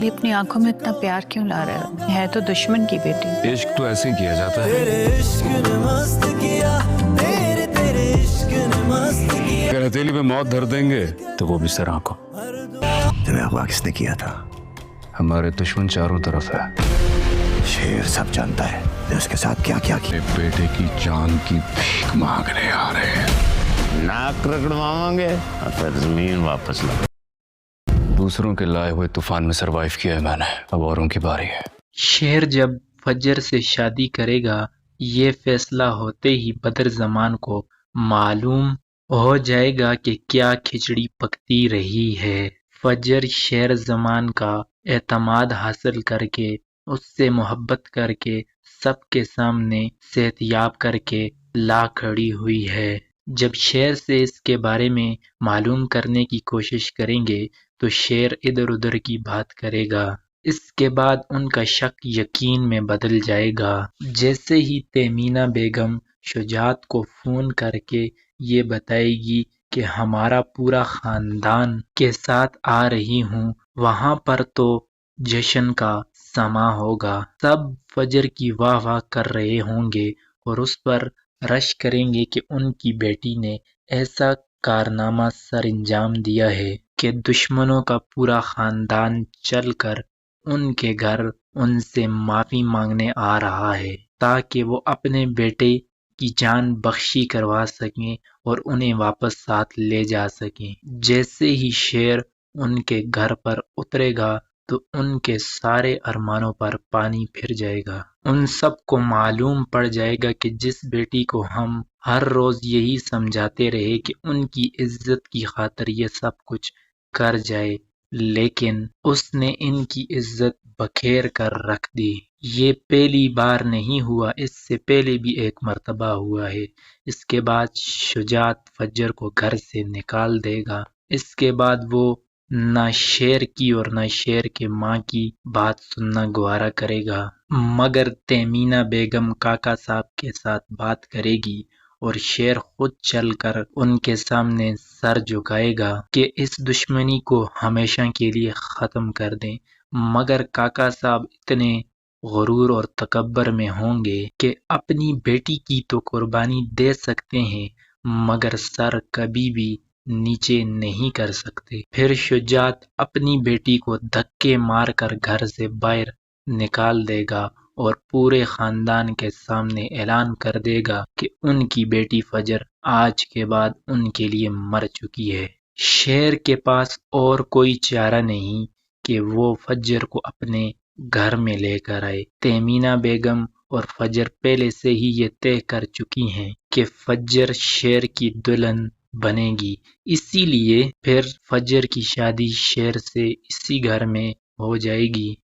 ये अपनी आंखों में इतना प्यार क्यों ला रहा है तो दुश्मन की बेटी। इश्क तो ऐसे ही किया जाता है। तेरे इश्क ने मस्त किया, तेरे इश्क ने मस्त किया। अगर हथेली पे मौत धर देंगे तो वो भी सर आंखों। तुम्हें अगवा किसने किया था? हमारे दुश्मन चारों तरफ है। शेर सब जानता है ने उसके साथ क्या क्या किया। मेरे बेटे की जान की भीख मांगने आ रहे हैं। नाक रगड़वाएंगे और फिर जमीन वापस ला। दूसरों के लाए हुए तूफान में सरवाइव किया है मैंने, अब औरों की बारी है। शेर जब फजर से शादी करेगा, ये फैसला होते ही बदर जमान को मालूम हो जाएगा कि क्या खिचड़ी पकती रही है। फजर शेर जमान का एतमाद हासिल करके, उससे मोहब्बत करके, सबके सामने सेहतियाब करके ला खड़ी हुई है। जब शेर से इसके बारे में मालूम करने की कोशिश करेंगे तो शेर इधर उधर की बात करेगा। इसके बाद उनका शक यकीन में बदल जाएगा। जैसे ही तेमीना बेगम शुजात को फोन करके ये बताएगी कि हमारा पूरा खानदान के साथ आ रही हूँ, वहां पर तो जश्न का समा होगा। सब फजर की वाह वाह कर रहे होंगे और उस पर रश करेंगे कि उनकी बेटी ने ऐसा कारनामा सर अंजाम दिया है कि दुश्मनों का पूरा खानदान चलकर उनके घर उनसे माफी मांगने आ रहा है ताकि वो अपने बेटे की जान बख्शी करवा सकें और उन्हें वापस साथ ले जा सकें। जैसे ही शेर उनके घर पर उतरेगा तो उनके सारे अरमानों पर पानी फिर जाएगा। उन सब को मालूम पड़ जाएगा कि जिस बेटी को हम हर रोज यही समझाते रहे कि उनकी इज्जत की खातिर ये सब कुछ कर जाए, लेकिन उसने इनकी इज्जत बखेर कर रख दी। ये पहली बार नहीं हुआ, इससे पहले भी एक मर्तबा हुआ है। इसके बाद शुजात फजर को घर से निकाल देगा। इसके बाद वो ना शेर की और ना शेर के माँ की बात सुनना गवारा करेगा, मगर तेमीना बेगम काका साहब के साथ बात करेगी और शेर खुद चलकर उनके सामने सर झुकाएगा कि इस दुश्मनी को हमेशा के लिए ख़त्म कर दें। मगर काका साहब इतने गुरूर और तकब्बर में होंगे कि अपनी बेटी की तो कुर्बानी दे सकते हैं, मगर सर कभी भी नीचे नहीं कर सकते। फिर शुजात अपनी बेटी को धक्के मारकर घर से बाहर निकाल देगा और पूरे खानदान के सामने ऐलान कर देगा कि उनकी बेटी फजर आज के बाद उनके लिए मर चुकी है। शेर के पास और कोई चारा नहीं कि वो फजर को अपने घर में लेकर आए। तेमीना बेगम और फजर पहले से ही ये तय कर चुकी हैं कि फजर शेर की दुल्हन बनेगी, इसीलिए फिर फजर की शादी शेर से इसी घर में हो जाएगी।